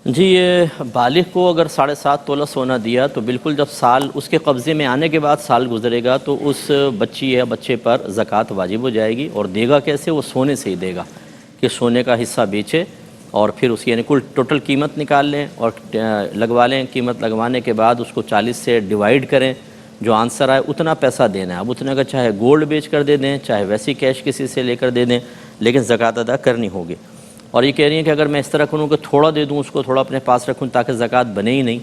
جی یہ بالغ کو اگر 7.5 تولہ سونا دیا تو بالکل جب سال اس کے قبضے میں آنے کے بعد سال گزرے گا تو اس بچی یا بچے پر زکوٰۃ واجب ہو جائے گی۔ اور دے گا کیسے؟ وہ سونے سے ہی دے گا کہ سونے کا حصہ بیچے اور پھر اس کی یعنی کل ٹوٹل قیمت نکال لیں اور لگوا لیں۔ قیمت لگوانے کے بعد اس کو 40 سے ڈیوائیڈ کریں، جو آنسر آئے اتنا پیسہ دینا ہے۔ اب اتنے کا چاہے گولڈ بیچ کر دے دیں، چاہے ویسی کیش کسی سے لے کر دے دیں، لیکن زکوٰۃ ادا کرنی ہوگی۔ اور یہ کہہ رہی ہیں کہ اگر میں اس طرح کروں کہ تھوڑا دے دوں اس کو، تھوڑا اپنے پاس رکھوں تاکہ زکوٰۃ بنے ہی نہیں،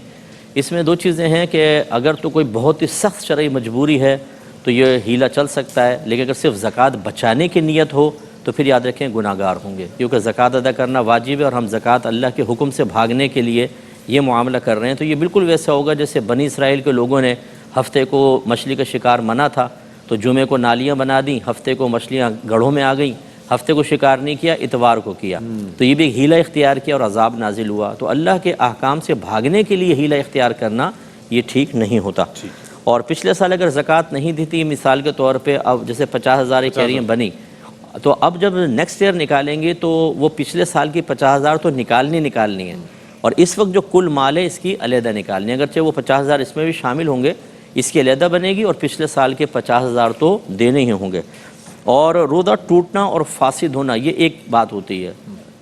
اس میں دو چیزیں ہیں کہ اگر تو کوئی بہت ہی سخت شرعی مجبوری ہے تو یہ ہیلہ چل سکتا ہے، لیکن اگر صرف زکوٰۃ بچانے کی نیت ہو تو پھر یاد رکھیں گناہ گار ہوں گے، کیونکہ زکوٰۃ ادا کرنا واجب ہے اور ہم زکوٰۃ اللہ کے حکم سے بھاگنے کے لیے یہ معاملہ کر رہے ہیں۔ تو یہ بالکل ویسا ہوگا جیسے بنی اسرائیل کے لوگوں نے ہفتے کو مچھلی کا شکار منع تھا تو جمعے کو نالیاں بنا دیں، ہفتے کو مچھلیاں گڑھوں میں آ گئیں، ہفتے کو شکار نہیں کیا، اتوار کو کیا، تو یہ بھی ہیلہ اختیار کیا اور عذاب نازل ہوا۔ تو اللہ کے احکام سے بھاگنے کے لیے ہیلہ اختیار کرنا یہ ٹھیک نہیں ہوتا۔ اور پچھلے سال اگر زکوٰۃ نہیں دی تھی، مثال کے طور پہ اب جیسے 50,000 کہہ رہی ہیں بنی، تو اب جب نیکسٹ ایئر نکالیں گے تو وہ پچھلے سال کی 50,000 تو نکالنی ہے، اور اس وقت جو کل مال ہے اس کی علیحدہ نکالنی ہے، اگرچہ وہ 50,000 اس میں بھی شامل ہوں گے، اس کی علیحدہ بنے گی اور پچھلے سال کے 50,000 تو دینے ہی ہوں گے۔ اور روزہ ٹوٹنا اور فاسد ہونا یہ ایک بات ہوتی ہے،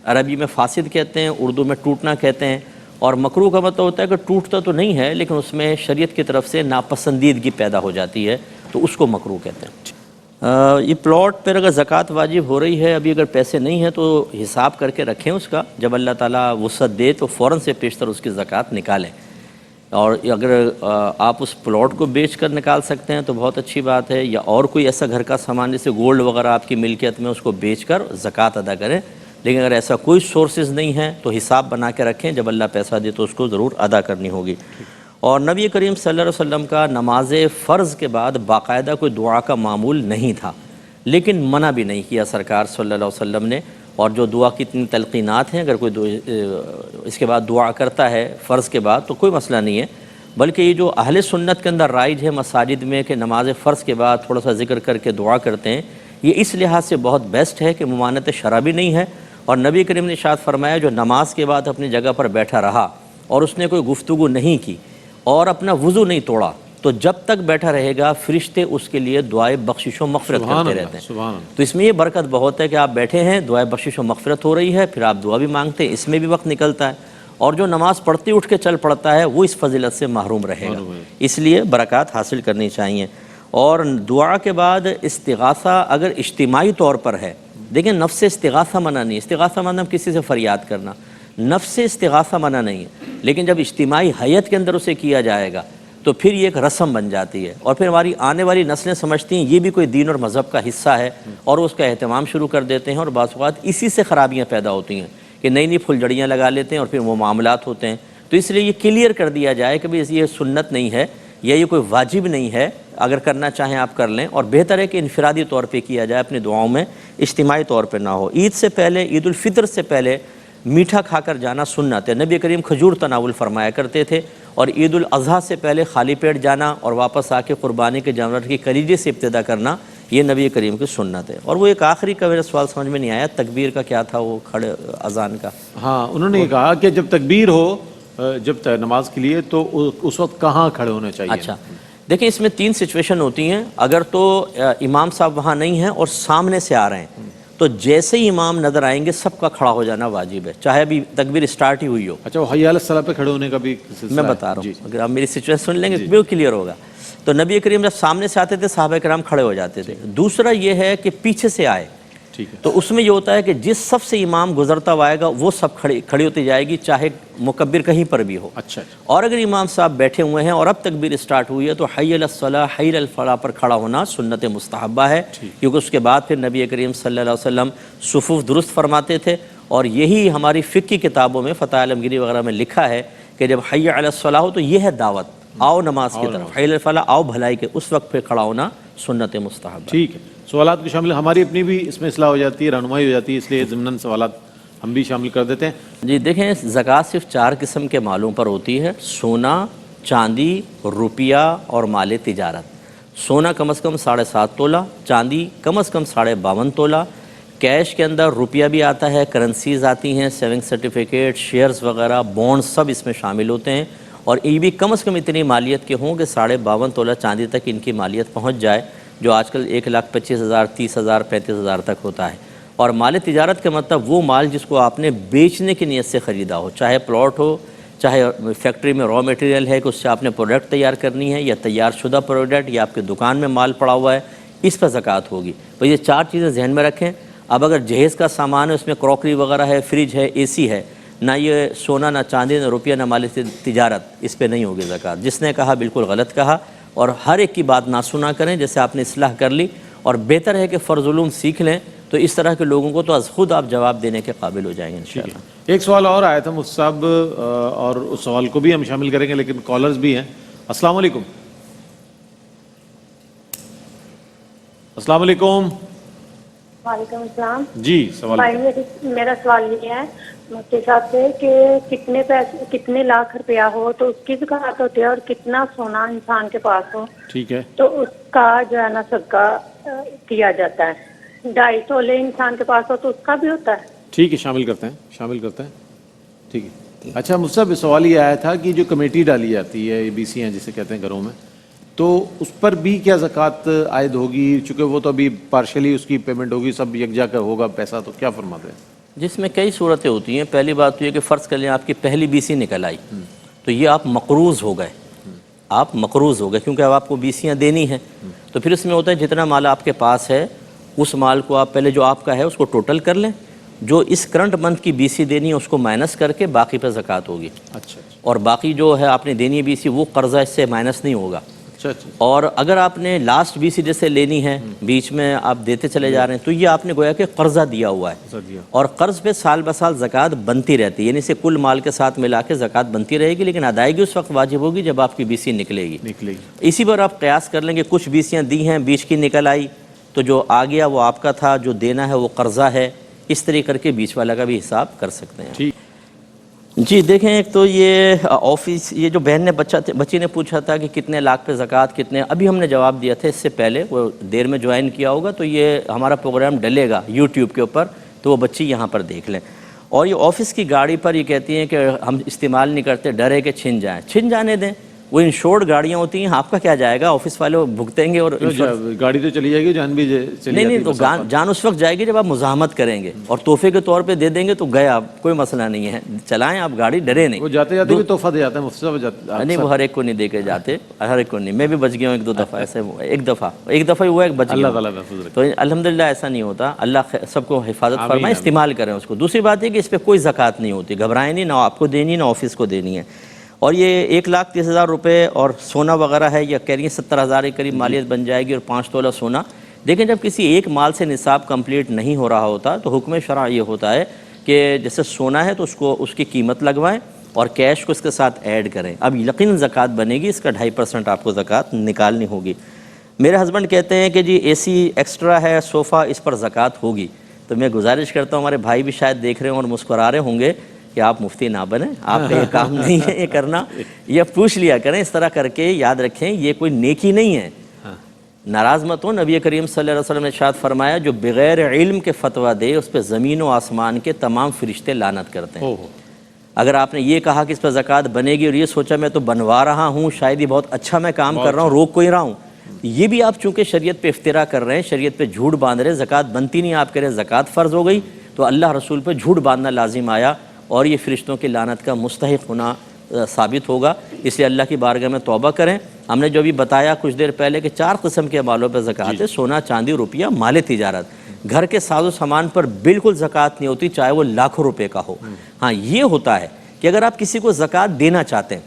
عربی میں فاسد کہتے ہیں، اردو میں ٹوٹنا کہتے ہیں، اور مکروہ کا مطلب ہوتا ہے کہ ٹوٹتا تو نہیں ہے لیکن اس میں شریعت کی طرف سے ناپسندیدگی پیدا ہو جاتی ہے، تو اس کو مکروہ کہتے ہیں۔ یہ پلاٹ پر اگر زکوٰۃ واجب ہو رہی ہے، ابھی اگر پیسے نہیں ہیں تو حساب کر کے رکھیں اس کا، جب اللہ تعالیٰ وسعت دے تو فوراً سے پیشتر اس کی زکوٰۃ نکالیں۔ اور اگر آپ اس پلاٹ کو بیچ کر نکال سکتے ہیں تو بہت اچھی بات ہے، یا اور کوئی ایسا گھر کا سامان جیسے گولڈ وغیرہ آپ کی ملکیت میں، اس کو بیچ کر زکوٰۃ ادا کریں۔ لیکن اگر ایسا کوئی سورسز نہیں ہے تو حساب بنا کے رکھیں، جب اللہ پیسہ دے تو اس کو ضرور ادا کرنی ہوگی۔ اور نبی کریم صلی اللہ علیہ وسلم کا نماز فرض کے بعد باقاعدہ کوئی دعا کا معمول نہیں تھا، لیکن منع بھی نہیں کیا سرکار صلی اللہ علیہ وسلم نے۔ اور جو دعا کی اتنی تلقینات ہیں، اگر کوئی اس کے بعد دعا کرتا ہے فرض کے بعد تو کوئی مسئلہ نہیں ہے، بلکہ یہ جو اہل سنت کے اندر رائج ہے مساجد میں کہ نماز فرض کے بعد تھوڑا سا ذکر کر کے دعا کرتے ہیں، یہ اس لحاظ سے بہت بیسٹ ہے کہ ممانعت شرع بھی نہیں ہے۔ اور نبی کریم نے ارشاد فرمایا جو نماز کے بعد اپنی جگہ پر بیٹھا رہا اور اس نے کوئی گفتگو نہیں کی اور اپنا وضو نہیں توڑا تو جب تک بیٹھا رہے گا فرشتے اس کے لیے دعائے بخشش و مغفرت کرتے رہتے ہیں۔ تو اس میں یہ برکت بہت ہے کہ آپ بیٹھے ہیں، دعائے بخشش و مغفرت ہو رہی ہے، پھر آپ دعا بھی مانگتے ہیں، اس میں بھی وقت نکلتا ہے، اور جو نماز پڑھتے اٹھ کے چل پڑتا ہے وہ اس فضیلت سے محروم رہے گا، اس لیے برکات حاصل کرنی چاہیے۔ اور دعا کے بعد استغاثہ اگر اجتماعی طور پر ہے، دیکھیں نفس استغاثہ منع نہیں، استغاثہ منع کسی سے فریاد کرنا، نفس استغاثہ منع نہیں ہے، لیکن جب اجتماعی حیت کے اندر اسے کیا جائے گا تو پھر یہ ایک رسم بن جاتی ہے، اور پھر ہماری آنے والی نسلیں سمجھتی ہیں یہ بھی کوئی دین اور مذہب کا حصہ ہے اور اس کا اہتمام شروع کر دیتے ہیں، اور بعض اوقات اسی سے خرابیاں پیدا ہوتی ہیں کہ نئی نئی پھلجھڑیاں لگا لیتے ہیں اور پھر وہ معاملات ہوتے ہیں۔ تو اس لیے یہ کلیئر کر دیا جائے کہ یہ سنت نہیں ہے یا یہ کوئی واجب نہیں ہے، اگر کرنا چاہیں آپ کر لیں، اور بہتر ہے کہ انفرادی طور پہ کیا جائے، اپنی دعاؤں میں اجتماعی طور پہ نہ ہو۔ عید سے پہلے، عید الفطر سے پہلے میٹھا کھا کر جانا سنت ہے، نبی کریم کھجور تناول فرمایا کرتے تھے، اور عید الاضحیٰ سے پہلے خالی پیٹ جانا اور واپس آ کے قربانی کے جانور کی کلیجے سے ابتدا کرنا یہ نبی کریم کی سنت ہے۔ اور وہ ایک آخری کا میرا سوال سمجھ میں نہیں آیا، تکبیر کا کیا تھا وہ کھڑے اذان کا؟ ہاں انہوں نے کہا کہ جب تکبیر ہو جب نماز کے لیے تو اس وقت کہاں کھڑے ہونا چاہیے؟ اچھا دیکھیں اس میں 3 سچویشن ہوتی ہیں، اگر تو امام صاحب وہاں نہیں ہیں اور سامنے سے آ رہے ہیں تو جیسے ہی امام نظر آئیں گے سب کا کھڑا ہو جانا واجب ہے، چاہے ابھی تکبیر اسٹارٹ ہی ہوئی ہو۔ اچھا وہ حی علی الصلاۃ پہ کھڑے ہونے کا بھی میں بتا رہا ہوں، اگر آپ میری سچویشن سن لیں گے بالکل کلیئر ہوگا۔ تو نبی کریم جب سامنے سے آتے تھے صحابہ کرام کھڑے ہو جاتے تھے۔ دوسرا یہ ہے کہ پیچھے سے آئے تو اس میں یہ ہوتا ہے کہ جس صف سے امام گزرتا ہوا آئے گا وہ سب کھڑی ہوتی جائے گی، چاہے مکبر کہیں پر بھی ہو۔ اچھا اور اگر امام صاحب بیٹھے ہوئے ہیں اور اب تکبیر اسٹارٹ ہوئی ہے تو حی علی الصلاۃ حی علی الفلاح پر کھڑا ہونا سنت مستحبہ ہے، کیونکہ اس کے بعد پھر نبی کریم صلی اللہ علیہ وسلم صفوف درست فرماتے تھے، اور یہی ہماری فقہ کی کتابوں میں فتح عالمگیری وغیرہ میں لکھا ہے کہ جب حی علی الصلاۃ ہو تو یہ ہے دعوت، آؤ نماز کی طرف، حی علی الفلاح آؤ بھلائی کے، اس وقت پہ کھڑا ہونا سنت مستحبہ۔ ٹھیک ہے، سوالات بھی شامل، ہماری اپنی بھی اس میں اصلاح ہو جاتی ہے، رہنمائی ہو جاتی ہے، اس لیے ضمناً سوالات ہم بھی شامل کر دیتے ہیں۔ جی دیکھیں زکوٰۃ صرف 4 قسم کے مالوں پر ہوتی ہے، سونا، چاندی، روپیہ اور مال تجارت۔ سونا کم از کم 7.5 تولہ، چاندی کم از کم 52.5 تولہ، کیش کے اندر روپیہ بھی آتا ہے، کرنسیز آتی ہیں، سیونگ سرٹیفکیٹ، شیئرز وغیرہ، بونڈ سب اس میں شامل ہوتے ہیں، اور یہ بھی کم از کم اتنی مالیت کے ہوں کہ 52.5 تولہ چاندی تک ان کی مالیت پہنچ جائے، جو آج کل 1,25,000 30,000 35,000 تک ہوتا ہے۔ اور مال تجارت کا مطلب وہ مال جس کو آپ نے بیچنے کی نیت سے خریدا ہو، چاہے پلاٹ ہو، چاہے فیکٹری میں را میٹیریل ہے کہ اس سے آپ نے پروڈکٹ تیار کرنی ہے، یا تیار شدہ پروڈکٹ، یا آپ کے دکان میں مال پڑا ہوا ہے، اس پر زکوٰۃ ہوگی۔ تو یہ 4 چیزیں ذہن میں رکھیں۔ اب اگر جہیز کا سامان ہے، اس میں کراکری وغیرہ ہے، فریج ہے، اے سی ہے، نہ یہ سونا، نہ چاندی، نہ روپیہ، نہ مال تجارت، اس پہ نہیں ہوگی زکوٰۃ۔ جس نے کہا بالکل غلط کہا، اور ہر ایک کی بات نہ سنا کریں۔ جیسے آپ نے اصلاح کر لی، اور بہتر ہے کہ فرض علوم سیکھ لیں، تو اس طرح کے لوگوں کو تو از خود آپ جواب دینے کے قابل ہو جائیں گے انشاءاللہ۔ ایک سوال اور آیا تھا مفتی صاحب، اور اس سوال کو بھی ہم شامل کریں گے، لیکن کالرز بھی ہیں۔ السلام علیکم۔ السلام علیکم۔ وعلیکم السلام۔ جی سوال۔ بھائی میرا سوال یہ ہے مفتی صاحب سے کہ کتنے پیسے، کتنے لاکھ روپیہ ہو تو اس کی زکوٰۃ ہوتی ہے، اور کتنا سونا انسان کے پاس ہو ٹھیک ہے، تو اس کا جو ہے نا صدقہ کیا جاتا ہے۔ 2.5 تولے انسان کے پاس ہو تو اس کا بھی ہوتا ہے؟ ٹھیک ہے، شامل کرتے ہیں۔ ٹھیک ہے۔ اچھا مفتی صاحب، سوال یہ آیا تھا کہ جو کمیٹی ڈالی جاتی ہے، بی سی ہیں جسے کہتے ہیں گھروں میں، تو اس پر بھی کیا زکوٰۃ عائد ہوگی؟ چونکہ وہ تو ابھی پارشلی اس کی پیمنٹ ہوگی، سب یکجا کر ہوگا پیسہ، تو کیا فرماتے ہیں؟ جس میں کئی صورتیں ہوتی ہیں۔ پہلی بات تو یہ کہ فرض کر لیں آپ کی پہلی بی سی نکل آئی، تو یہ آپ مقروض ہو گئے، کیونکہ اب آپ کو بی سیاں دینی ہیں۔ تو پھر اس میں ہوتا ہے جتنا مال آپ کے پاس ہے، اس مال کو آپ پہلے جو آپ کا ہے اس کو ٹوٹل کر لیں، جو اس کرنٹ منتھ کی بی سی دینی ہے اس کو مائنس کر کے باقی پہ زکوٰۃ ہوگی۔ اچھا اور باقی جو ہے آپ نے دینی ہے بی سی، وہ قرضہ اس سے مائنس نہیں ہوگا۔ اچھا اور اگر آپ نے لاسٹ بی سی جیسے لینی ہے، بیچ میں آپ دیتے چلے جا رہے ہیں، تو یہ آپ نے گویا کہ قرضہ دیا ہوا ہے، اور قرض پہ سال بہ سال زکوٰۃ بنتی رہتی ہے، یعنی اسے کل مال کے ساتھ ملا کے زکوٰۃ بنتی رہے گی، لیکن ادائیگی اس وقت واجب ہوگی جب آپ کی بی سی نکلے گی۔ اسی پر آپ قیاس کر لیں گے، کچھ بی سیاں دی ہیں، بیچ کی نکل آئی، تو جو آ گیا وہ آپ کا تھا، جو دینا ہے وہ قرضہ ہے، اس طریقے کر کے بیچ والا کا بھی حساب کر سکتے ہیں۔ جی دیکھیں، ایک تو یہ آفس، یہ جو بہن نے بچی نے پوچھا تھا کہ کتنے لاکھ پہ زکوٰۃ کتنے، ابھی ہم نے جواب دیا تھا اس سے پہلے، وہ دیر میں جوائن کیا ہوگا تو یہ ہمارا پروگرام ڈلے گا یوٹیوب کے اوپر، تو وہ بچی یہاں پر دیکھ لیں۔ اور یہ آفس کی گاڑی پر یہ کہتی ہیں کہ ہم استعمال نہیں کرتے، ڈر ہے کہ چھن جانے دیں، وہ انشورڈ گاڑیاں ہوتی ہیں، آپ کا کیا جائے گا، آفس والے بھگتیں گے، اور گاڑی تو چلی جائے گی، جان بھی چلی نہیں تو جان اس وقت جائے گی جب آپ مزاحمت کریں گے، اور تحفے کے طور پہ دے دیں گے تو گیا، کوئی مسئلہ نہیں ہے، چلائیں آپ گاڑی، ڈرے نہیں۔ وہ جاتے بھی تحفہ دے جاتے ہیں مفتی صاحب؟ نہیں، وہ ہر ایک کو نہیں دے کے جاتے، ہر ایک کو نہیں، میں بھی بچ گیا ہوں 1-2 دفعہ، ایسے ایک دفعہ ہی ہوا ہے بچ گیا، تو الحمدللہ ایسا نہیں ہوتا، اللہ سب کو حفاظت فرمائے، استعمال کریں اس کو۔ دوسری بات ہے کہ اس پہ کوئی زکوٰۃ نہیں ہوتی، گھبرائیں نہیں، نہ آپ کو دینی نہ آفس کو دینی ہے۔ اور یہ 1,30,000 روپے اور سونا وغیرہ ہے، یا کہہ رہی ہیں 70,000 کے قریب مالیت بن جائے گی، اور 5 تولہ سونا۔ دیکھیں، جب کسی ایک مال سے نصاب کمپلیٹ نہیں ہو رہا ہوتا تو حکم شرع یہ ہوتا ہے کہ جیسے سونا ہے تو اس کی قیمت لگوائیں، اور کیش کو اس کے ساتھ ایڈ کریں۔ اب یقیناً زکوٰۃ بنے گی، اس کا 2.5% آپ کو زکوٰۃ نکالنی ہوگی۔ میرے ہسبینڈ کہتے ہیں کہ جی اے سی ایکسٹرا ہے، صوفہ، اس پر زکوٰۃ ہوگی، تو میں گزارش کرتا ہوں، ہمارے بھائی بھی شاید دیکھ رہے ہوں اور مسکرا رہے ہوں گے کہ آپ مفتی نہ بنیں، آپ کا یہ کام نہیں ہے یہ کرنا، یہ پوچھ لیا کریں اس طرح کر کے، یاد رکھیں یہ کوئی نیکی نہیں ہے، ناراض مت ہو۔ نبی کریم صلی اللہ علیہ وسلم نے ارشاد فرمایا، جو بغیر علم کے فتویٰ دے اس پہ زمین و آسمان کے تمام فرشتے لعنت کرتے ہیں۔ اگر آپ نے یہ کہا کہ اس پہ زکوٰۃ بنے گی، اور یہ سوچا میں تو بنوا رہا ہوں، شاید یہ بہت اچھا میں کام کر رہا ہوں، روک کوئی رہا ہوں، یہ بھی آپ چونکہ شریعت پہ افترا کر رہے ہیں، شریعت پہ جھوٹ باندھ رہے ہیں، زکوٰۃ بنتی نہیں، آپ کہہ رہے ہیں زکوٰۃ فرض ہو گئی، تو اللہ رسول پہ جھوٹ باندھنا لازم آیا، اور یہ فرشتوں کی لعنت کا مستحق ہونا ثابت ہوگا۔ اس لیے اللہ کی بارگاہ میں توبہ کریں۔ ہم نے جو بھی بتایا کچھ دیر پہلے کہ 4 قسم کے مالوں پہ زکوٰۃ ہے، سونا، چاندی، روپیہ، مال تجارت۔ گھر کے ساز و سامان پر بالکل زکوٰۃ نہیں ہوتی، چاہے وہ لاکھوں روپے کا ہو۔ ہاں، یہ ہوتا ہے کہ اگر آپ کسی کو زکوٰۃ دینا چاہتے ہیں،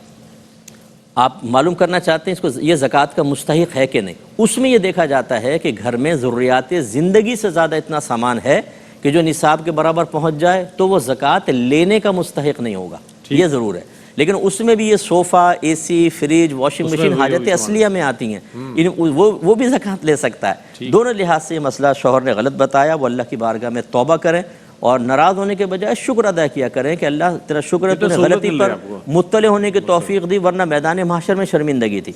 آپ معلوم کرنا چاہتے ہیں اس کو یہ زکوٰۃ کا مستحق ہے کہ نہیں، اس میں یہ دیکھا جاتا ہے کہ گھر میں ضروریات زندگی سے زیادہ اتنا سامان ہے کہ جو نصاب کے برابر پہنچ جائے تو وہ زکوٰۃ لینے کا مستحق نہیں ہوگا، یہ ضرور ہے۔ لیکن اس میں بھی یہ صوفہ، اے سی، فریج، واشنگ مشین حاجتیں اصلیہ میں آتی ہیں، وہ بھی زکوٰۃ لے سکتا ہے۔ دونوں لحاظ سے یہ مسئلہ شوہر نے غلط بتایا، وہ اللہ کی بارگاہ میں توبہ کریں، اور ناراض ہونے کے بجائے شکر ادا کیا کریں کہ اللہ تیرا شکر ہے تو نے غلطی پر مطلع ہونے کی توفیق دی، ورنہ میدان محشر میں شرمندگی تھی۔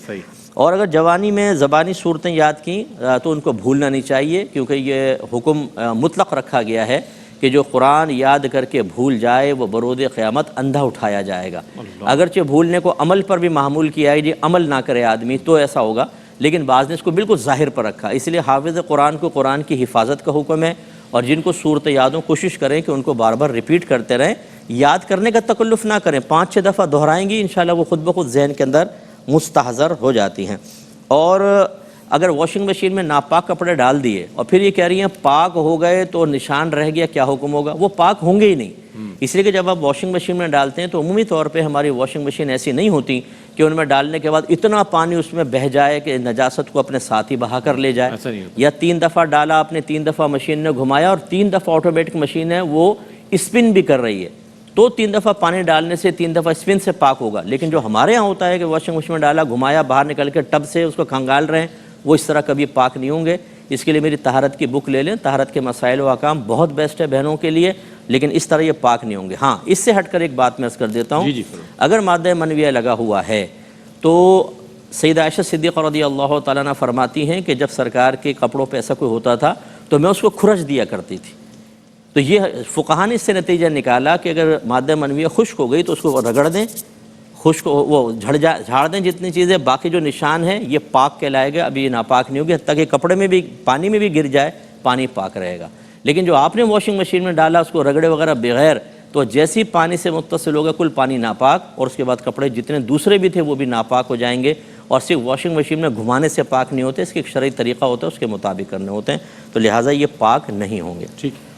اور اگر جوانی میں زبانی صورتیں یاد کیں تو ان کو بھولنا نہیں چاہیے، کیونکہ یہ حکم مطلق رکھا گیا ہے کہ جو قرآن یاد کر کے بھول جائے وہ برود قیامت اندھا اٹھایا جائے گا۔ اگرچہ بھولنے کو عمل پر بھی معمول کیا ہے، یہ عمل نہ کرے آدمی تو ایسا ہوگا، لیکن بعض نے اس کو بالکل ظاہر پر رکھا، اس لیے حافظ قرآن کو قرآن کی حفاظت کا حکم ہے، اور جن کو صورت یادوں کوشش کریں کہ ان کو بار بار ریپیٹ کرتے رہیں، یاد کرنے کا تکلف نہ کریں، 5-6 دفعہ دہرائیں گی انشاءاللہ وہ خود بخود ذہن کے اندر مستحضر ہو جاتی ہیں۔ اور اگر واشنگ مشین میں ناپاک کپڑے ڈال دیے اور پھر یہ کہہ رہی ہیں پاک ہو گئے تو نشان رہ گیا، کیا حکم ہوگا؟ وہ پاک ہوں گے ہی نہیں، اس لیے کہ جب آپ واشنگ مشین میں ڈالتے ہیں تو عمومی طور پہ ہماری واشنگ مشین ایسی نہیں ہوتی کہ ان میں ڈالنے کے بعد اتنا پانی اس میں بہہ جائے کہ نجاست کو اپنے ساتھ ہی بہا کر لے جائے، ایسا نہیں ہوتا۔ یا 3 دفعہ ڈالا آپ نے، 3 دفعہ مشین نے گھمایا اور 3 دفعہ آٹومیٹک مشین ہے وہ اسپن بھی کر رہی ہے، تو 3 دفعہ پانی ڈالنے سے 3 دفعہ اسپن سے پاک ہوگا۔ لیکن جو ہمارے ہاں ہوتا ہے کہ واشنگ مشین میں ڈالا، گھمایا، باہر نکل کے ٹب سے اس کو کھنگال رہے ہیں، وہ اس طرح کبھی پاک نہیں ہوں گے۔ اس کے لیے میری طہارت کی بک لے لیں، طہارت کے مسائل و احکام بہت بیسٹ ہے بہنوں کے لیے، لیکن اس طرح یہ پاک نہیں ہوں گے۔ ہاں، اس سے ہٹ کر ایک بات میں عرض کر دیتا ہوں، اگر مادہ منویہ لگا ہوا ہے تو سیدہ عائشہ صدیقہ رضی اللہ تعالیٰ عنہ فرماتی ہیں کہ جب سرکار کے کپڑوں پہ ایسا کوئی ہوتا تھا تو میں اس کو کھرچ دیا کرتی تھی۔ تو یہ فقہاء نے اس سے نتیجہ نکالا کہ اگر مادہ منویہ خشک ہو گئی تو اس کو رگڑ دیں، خشک وہ جھاڑ دیں جتنی چیزیں، باقی جو نشان ہے یہ پاک کہلائے گا، ابھی یہ ناپاک نہیں ہوگی، حتیٰ کہ کپڑے میں بھی پانی میں بھی گر جائے پانی پاک رہے گا۔ لیکن جو آپ نے واشنگ مشین میں ڈالا اس کو رگڑے وغیرہ بغیر، تو جیسی پانی سے متصل ہوگا کل پانی ناپاک، اور اس کے بعد کپڑے جتنے دوسرے بھی تھے وہ بھی ناپاک ہو جائیں گے، اور صرف واشنگ مشین میں گھمانے سے پاک نہیں ہوتے، اس کے ایک شرعی طریقہ ہوتا ہے، اس کے مطابق کرنے ہوتے ہیں، تو لہٰذا یہ پاک نہیں ہوں گے۔ ٹھیک ہے۔